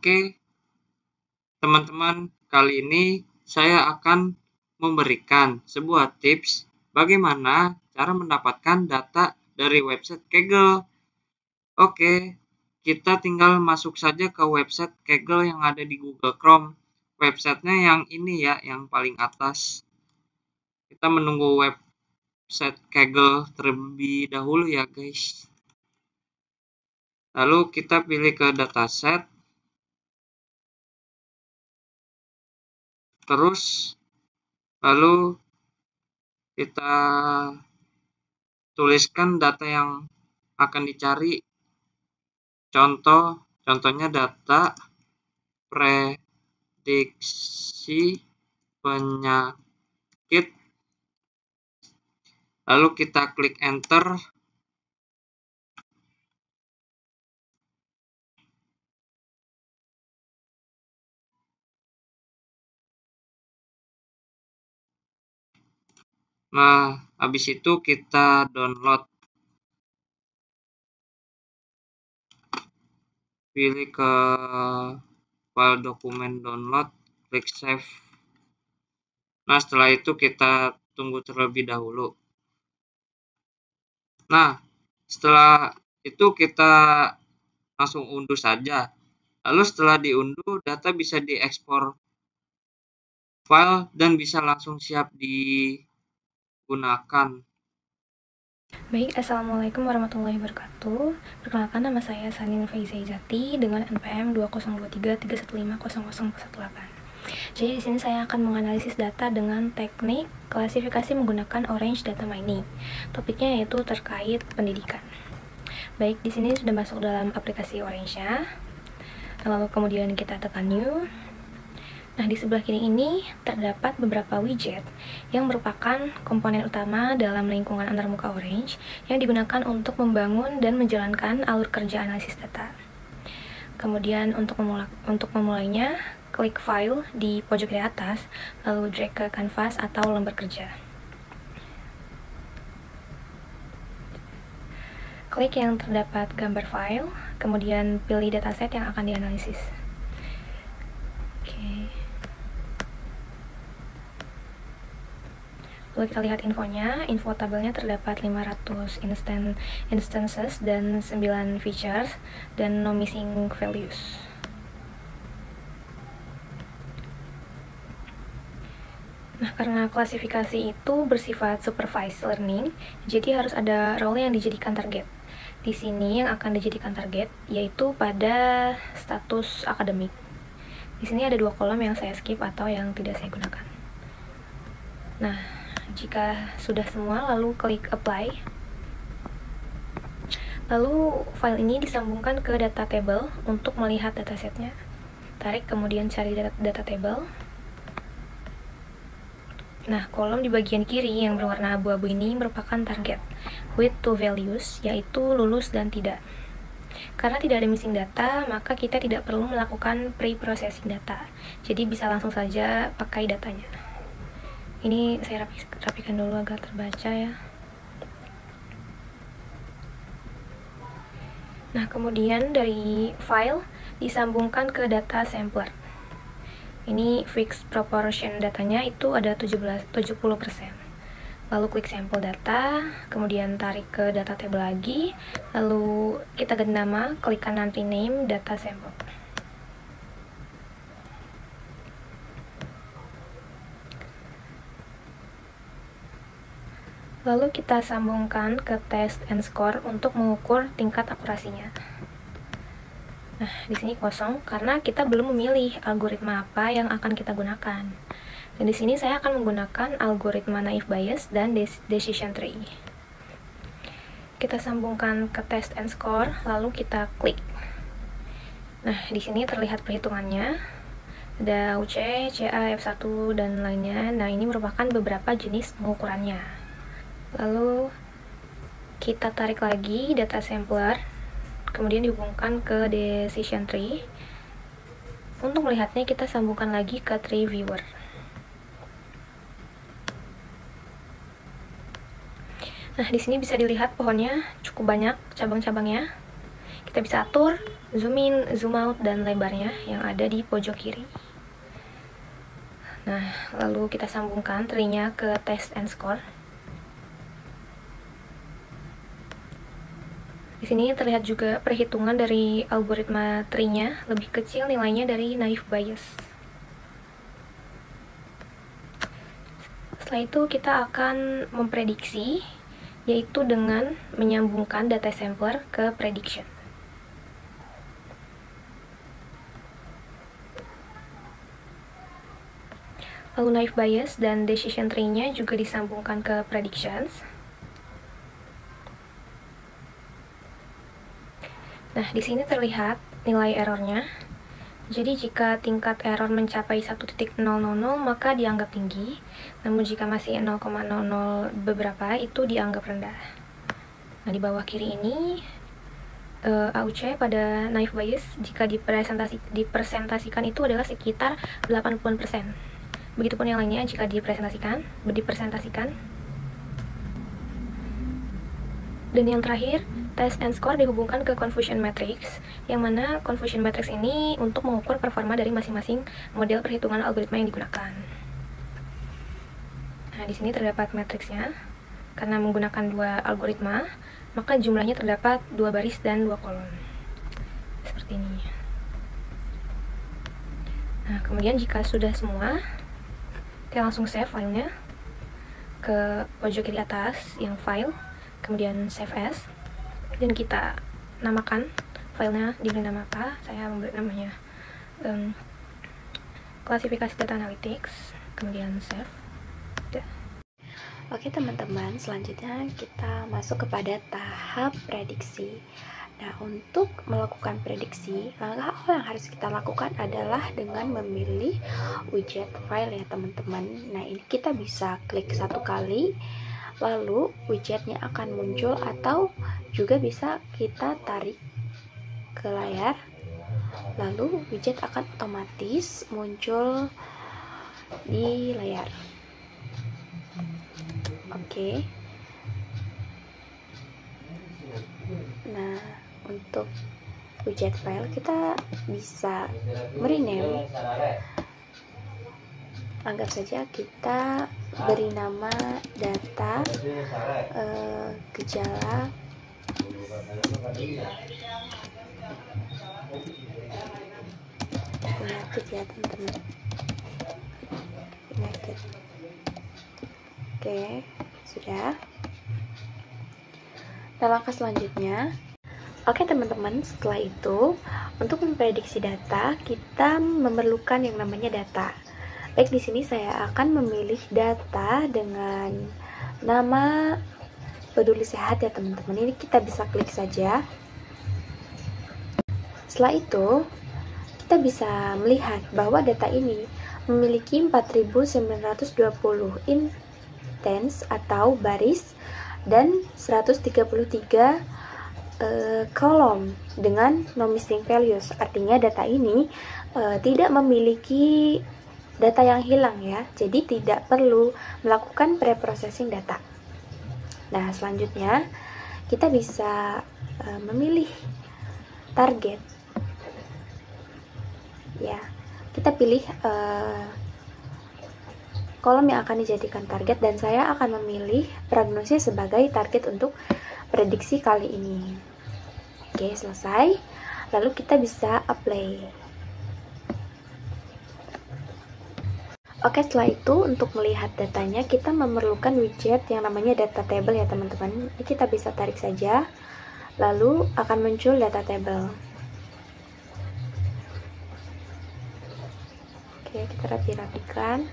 Oke, teman-teman, kali ini saya akan memberikan sebuah tips bagaimana cara mendapatkan data dari website Kaggle. Oke, kita tinggal masuk saja ke website Kaggle yang ada di Google Chrome. Websitenya yang ini ya, yang paling atas. Kita menunggu website Kaggle terlebih dahulu ya guys. Lalu kita pilih ke dataset. Terus lalu kita tuliskan data yang akan dicari. Contohnya data prediksi penyakit. Lalu kita klik enter. Nah, habis itu kita download. Pilih ke file dokumen download, klik save. Nah, setelah itu kita tunggu terlebih dahulu. Nah, setelah itu kita langsung unduh saja. Lalu setelah diunduh, data bisa diekspor file dan bisa langsung siap digunakan. Baik, Assalamualaikum warahmatullahi wabarakatuh. Perkenalkan, nama saya Sanin Faizaizati dengan NPM 202331500018. Jadi di sini saya akan menganalisis data dengan teknik klasifikasi menggunakan Orange Data Mining. Topiknya yaitu terkait pendidikan. Baik, di sini sudah masuk dalam aplikasi Orange-nya. Lalu kemudian kita tekan New. Nah, di sebelah kiri ini terdapat beberapa widget yang merupakan komponen utama dalam lingkungan antarmuka Orange yang digunakan untuk membangun dan menjalankan alur kerja analisis data. Kemudian untuk memulainya, klik File di pojok kiri atas, lalu drag ke kanvas atau lembar kerja. Klik yang terdapat gambar file, kemudian pilih dataset yang akan dianalisis. Oke. Lalu kita lihat infonya. Info tabelnya terdapat 500 instances dan 9 features dan no missing values. Nah, karena klasifikasi itu bersifat supervised learning, jadi harus ada role yang dijadikan target. Di sini yang akan dijadikan target yaitu pada status akademik. Di sini ada 2 kolom yang saya skip atau yang tidak saya gunakan. Nah, jika sudah semua, lalu klik apply. Lalu file ini disambungkan ke data table untuk melihat datasetnya. Tarik kemudian cari data table. Nah, kolom di bagian kiri yang berwarna abu-abu ini merupakan target with two values, yaitu lulus dan tidak. Karena tidak ada missing data, maka kita tidak perlu melakukan pre-processing data. Jadi bisa langsung saja pakai datanya. Ini saya rapikan dulu agar terbaca ya. Nah, kemudian dari file disambungkan ke data sampler. Ini fixed proportion datanya itu ada 70%. Lalu klik sampel data, kemudian tarik ke data table lagi, lalu kita ganti nama, klik kanan rename data sample. Lalu kita sambungkan ke test and score untuk mengukur tingkat akurasinya. Nah, di sini kosong karena kita belum memilih algoritma apa yang akan kita gunakan. Dan di sini saya akan menggunakan algoritma naive Bayes dan decision tree. Kita sambungkan ke test and score, lalu kita klik. Nah, di sini terlihat perhitungannya. Ada UC, CA, F1 dan lainnya. Nah, ini merupakan beberapa jenis pengukurannya. Lalu kita tarik lagi data sampler, kemudian dihubungkan ke decision tree. Untuk melihatnya kita sambungkan lagi ke tree viewer. Nah, di sini bisa dilihat pohonnya cukup banyak cabang-cabangnya. Kita bisa atur zoom in, zoom out, dan lebarnya yang ada di pojok kiri. Nah, lalu kita sambungkan tree-nya ke test and score. Di sini terlihat juga perhitungan dari algoritma tree-nya lebih kecil nilainya dari naive Bayes. Setelah itu kita akan memprediksi, yaitu dengan menyambungkan data sampler ke prediction. Lalu naive Bayes dan decision tree-nya juga disambungkan ke predictions. Nah, di sini terlihat nilai errornya. Jadi jika tingkat error mencapai 1.000 maka dianggap tinggi, namun jika masih 0,00 beberapa itu dianggap rendah. Nah, di bawah kiri ini AUC pada naive Bayes jika dipresentasikan itu adalah sekitar 80%. Begitupun yang lainnya jika dipresentasikan. Dan yang terakhir, test and score dihubungkan ke confusion matrix, yang mana confusion matrix ini untuk mengukur performa dari masing-masing model perhitungan algoritma yang digunakan. Nah, di sini terdapat matriksnya. Karena menggunakan dua algoritma, maka jumlahnya terdapat 2 baris dan 2 kolom. Seperti ini. Nah, kemudian jika sudah semua, kita langsung save filenya ke pojok kiri atas yang file, kemudian save as, dan kita namakan filenya, diberi nama apa. Saya memberi namanya klasifikasi data analytics, kemudian save. Oke teman-teman, selanjutnya kita masuk kepada tahap prediksi. Nah, untuk melakukan prediksi, langkah awal yang harus kita lakukan adalah dengan memilih widget file ya teman-teman. Nah, ini kita bisa klik satu kali, lalu widgetnya akan muncul, atau juga bisa kita tarik ke layar, lalu widget akan otomatis muncul di layar. Oke. Nah, untuk widget file kita bisa merename. Anggap saja kita beri nama data gejala penyakit ya teman-teman, penyakit. Oke, sudah. Nah, langkah selanjutnya, oke teman-teman, setelah itu untuk memprediksi data kita memerlukan yang namanya data. Baik, di sini saya akan memilih data dengan nama peduli sehat ya teman-teman. Ini kita bisa klik saja. Setelah itu kita bisa melihat bahwa data ini memiliki 4920 intens atau baris dan 133 kolom dengan no missing values. Artinya data ini tidak memiliki data yang hilang ya, jadi tidak perlu melakukan preprocessing data. Nah, selanjutnya kita bisa memilih target ya. Kita pilih kolom yang akan dijadikan target, dan saya akan memilih prognosis sebagai target untuk prediksi kali ini. Oke, selesai. Lalu kita bisa apply. Oke, setelah itu untuk melihat datanya kita memerlukan widget yang namanya data table ya teman-teman. Ini kita bisa tarik saja, lalu akan muncul data table. Oke, kita rapi-rapikan.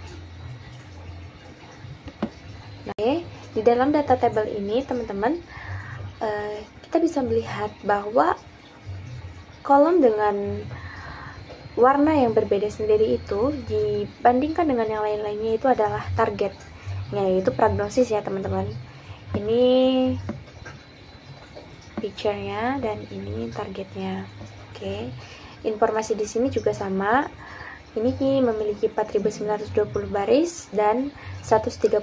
Nah, di dalam data table ini teman-teman, kita bisa melihat bahwa kolom dengan warna yang berbeda sendiri itu dibandingkan dengan yang lain-lainnya itu adalah target, yaitu prognosis ya teman-teman. Ini picture-nya dan ini targetnya. Oke. Informasi di sini juga sama. Ini memiliki 4920 baris dan 132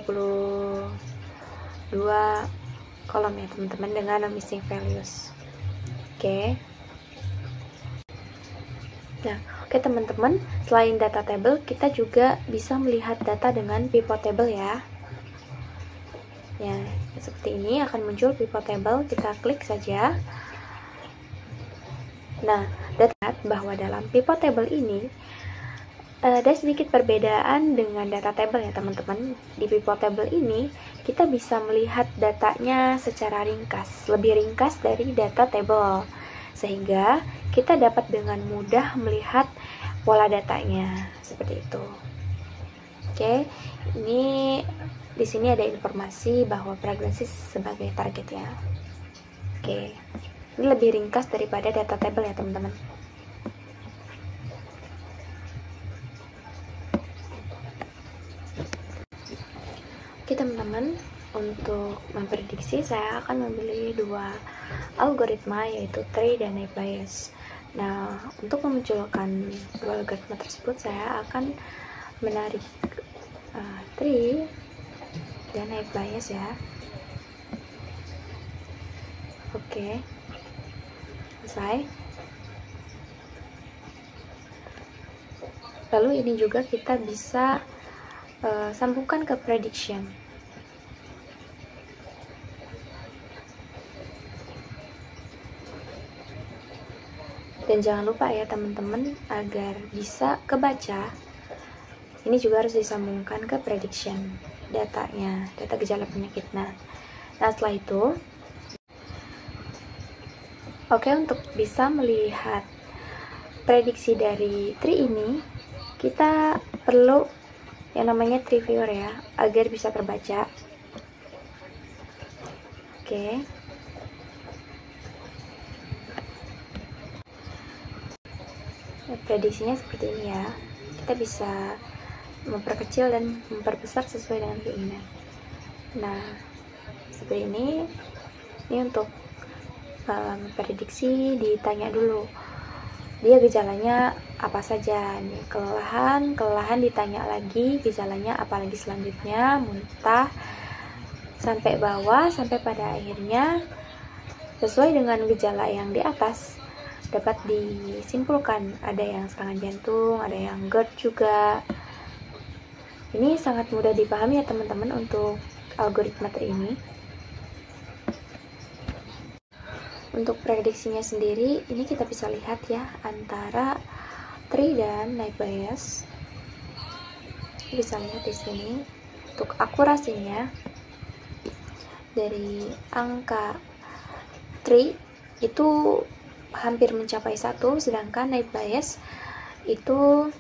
kolom ya teman-teman dengan missing values. Oke. Nah, oke teman-teman, selain data table, kita juga bisa melihat data dengan pivot table ya. Ya, seperti ini akan muncul pivot table, kita klik saja. Nah, data bahwa dalam pivot table ini ada sedikit perbedaan dengan data table ya teman-teman. Di pivot table ini, kita bisa melihat datanya secara ringkas, lebih ringkas dari data table. Sehingga kita dapat dengan mudah melihat pola datanya seperti itu. Oke, ini di sini ada informasi bahwa pregnancy sebagai target ya. Oke, ini lebih ringkas daripada data table ya teman-teman. Oke teman-teman, untuk memprediksi saya akan memilih dua algoritma, yaitu tree dan naive bayes. Nah, untuk memunculkan dua algoritma tersebut saya akan menarik tree dan naive bayes ya. Oke, selesai. Lalu ini juga kita bisa sambungkan ke prediction. Dan jangan lupa ya teman-teman, agar bisa kebaca, ini juga harus disambungkan ke prediction datanya, data gejala penyakit. Nah setelah itu, oke, untuk bisa melihat prediksi dari tree ini, kita perlu yang namanya tree viewer ya, agar bisa terbaca. Oke. Prediksinya seperti ini ya. Kita bisa memperkecil dan memperbesar sesuai dengan keinginan. Nah, seperti ini. Ini untuk prediksi, ditanya dulu dia gejalanya apa saja. Nih, kelelahan ditanya lagi gejalanya apa lagi selanjutnya, muntah, sampai bawah, sampai pada akhirnya sesuai dengan gejala yang di atas dapat disimpulkan ada yang serangan jantung, ada yang GERD juga. Ini sangat mudah dipahami ya teman-teman untuk algoritma ini. Untuk prediksinya sendiri, ini kita bisa lihat ya antara tree dan naive bayes. Bisa lihat di sini untuk akurasinya dari angka tree itu hampir mencapai 1, sedangkan naive bayes itu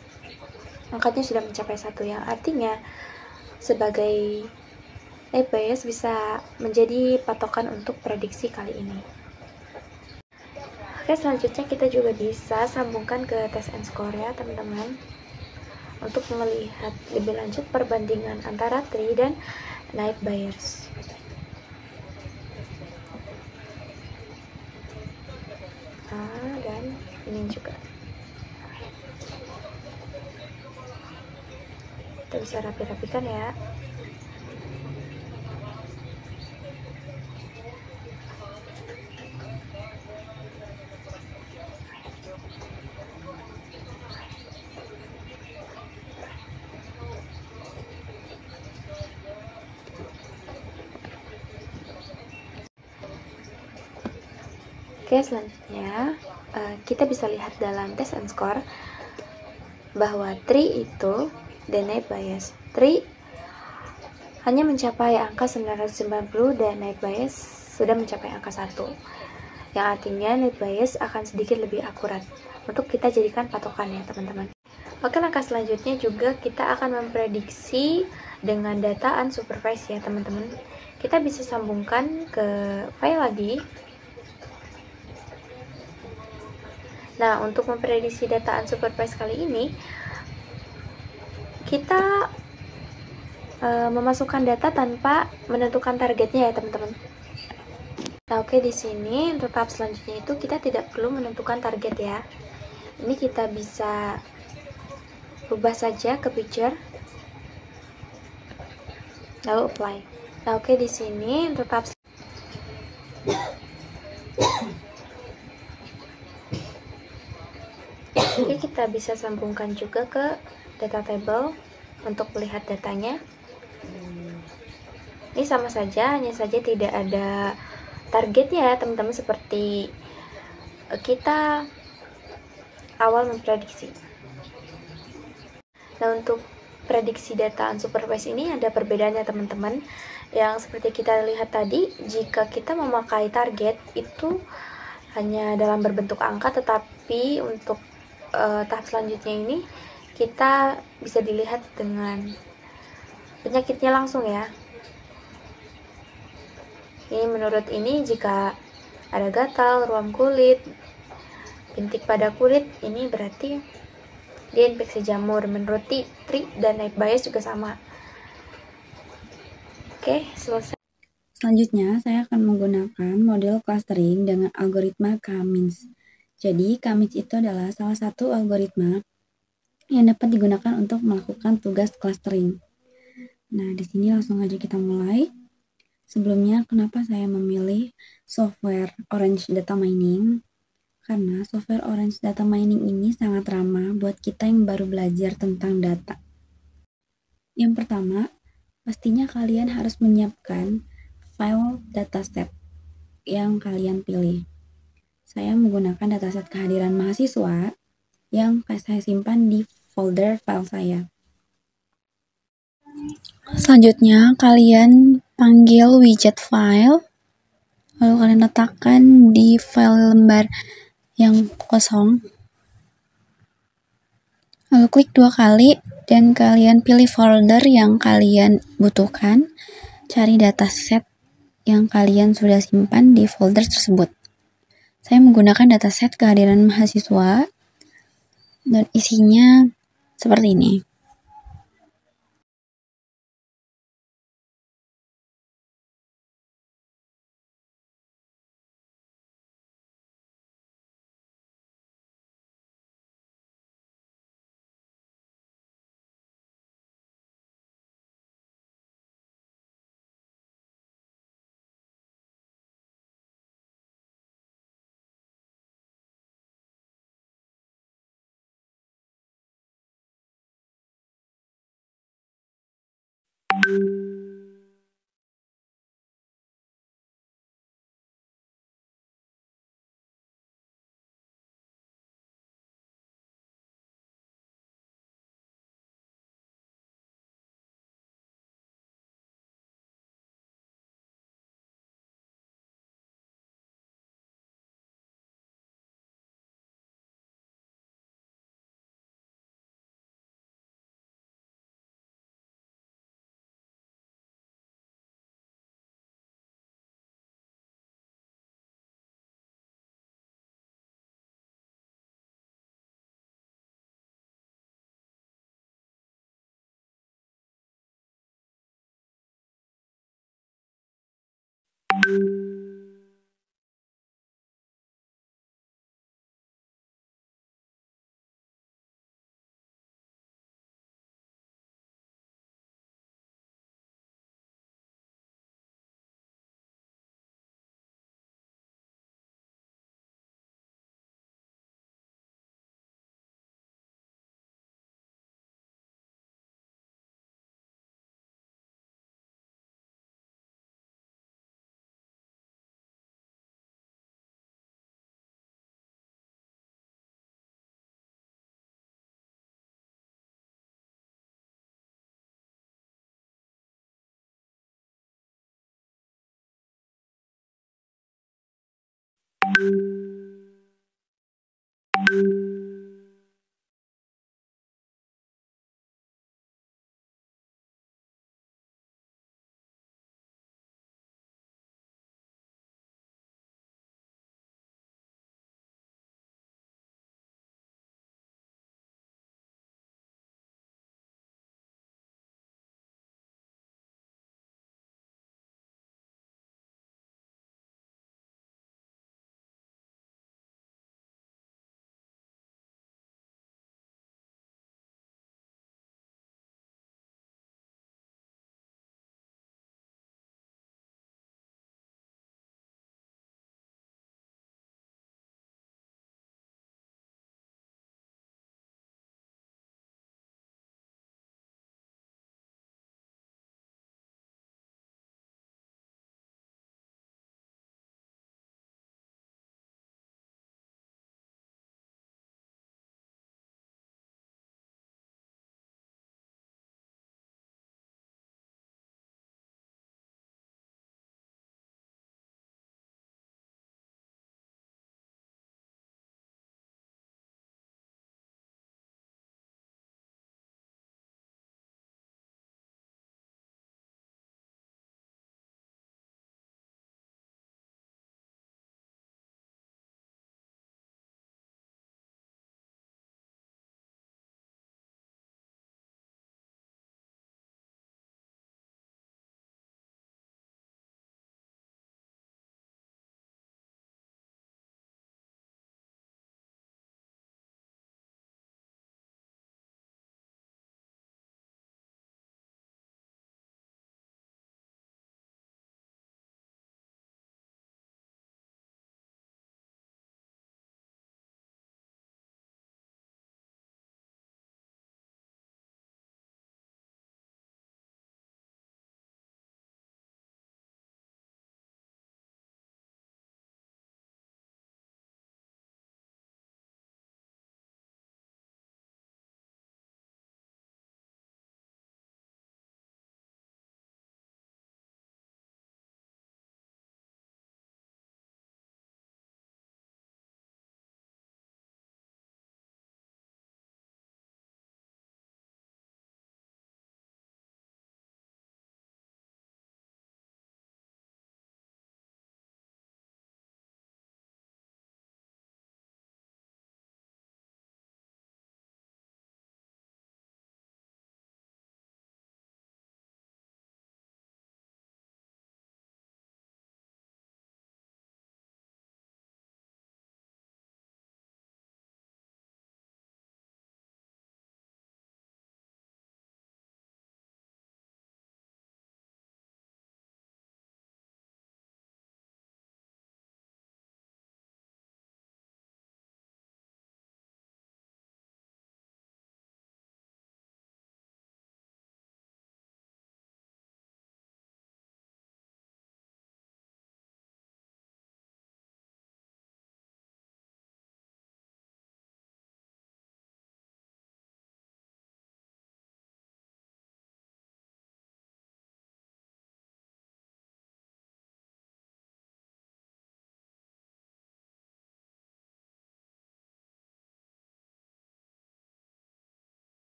angkanya sudah mencapai 1, yang artinya sebagai naive bayes bisa menjadi patokan untuk prediksi kali ini. Oke, selanjutnya kita juga bisa sambungkan ke test and score ya teman-teman, untuk melihat lebih lanjut perbandingan antara tree dan naive bayes. Dan ini juga kita bisa rapi-rapikan ya. Oke, selanjutnya kita bisa lihat dalam test and score bahwa tree itu dan naive bayes. Tree hanya mencapai angka 990 dan naive bayes sudah mencapai angka 1. Yang artinya naive bayes akan sedikit lebih akurat untuk kita jadikan patokan ya teman-teman. Oke, langkah selanjutnya juga kita akan memprediksi dengan data unsupervised ya teman-teman. Kita bisa sambungkan ke file lagi. Nah, untuk memprediksi data unsupervised kali ini, kita memasukkan data tanpa menentukan targetnya ya teman-teman. Nah, oke, di sini untuk tahap selanjutnya itu kita tidak perlu menentukan target ya. Ini kita bisa ubah saja ke picture, lalu apply. Nah, oke, di sini untuk tahap Oke, kita bisa sambungkan juga ke data table untuk melihat datanya. Ini sama saja, hanya saja tidak ada targetnya ya teman-teman, seperti kita awal memprediksi. Nah, untuk prediksi data unsupervised ini ada perbedaannya teman-teman. Yang seperti kita lihat tadi, jika kita memakai target itu hanya dalam berbentuk angka, tetapi untuk tahap selanjutnya ini kita bisa dilihat dengan penyakitnya langsung ya. Ini menurut ini jika ada gatal, ruam kulit, bintik pada kulit, ini berarti dia infeksi jamur. Menurut Tri dan Naib Bayes juga sama. Oke, selesai. Selanjutnya, saya akan menggunakan model clustering dengan algoritma K-means. Jadi, K-means itu adalah salah satu algoritma yang dapat digunakan untuk melakukan tugas clustering. Nah, di sini langsung aja kita mulai. Sebelumnya, kenapa saya memilih software Orange Data Mining? Karena software Orange Data Mining ini sangat ramah buat kita yang baru belajar tentang data. Yang pertama, pastinya kalian harus menyiapkan file dataset yang kalian pilih. Saya menggunakan dataset kehadiran mahasiswa yang saya simpan di folder file saya. Selanjutnya, kalian panggil widget file, lalu kalian letakkan di file lembar yang kosong. Lalu klik 2 kali dan kalian pilih folder yang kalian butuhkan. Cari dataset yang kalian sudah simpan di folder tersebut. Saya menggunakan dataset kehadiran mahasiswa dan isinya seperti ini.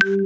Thank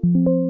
you.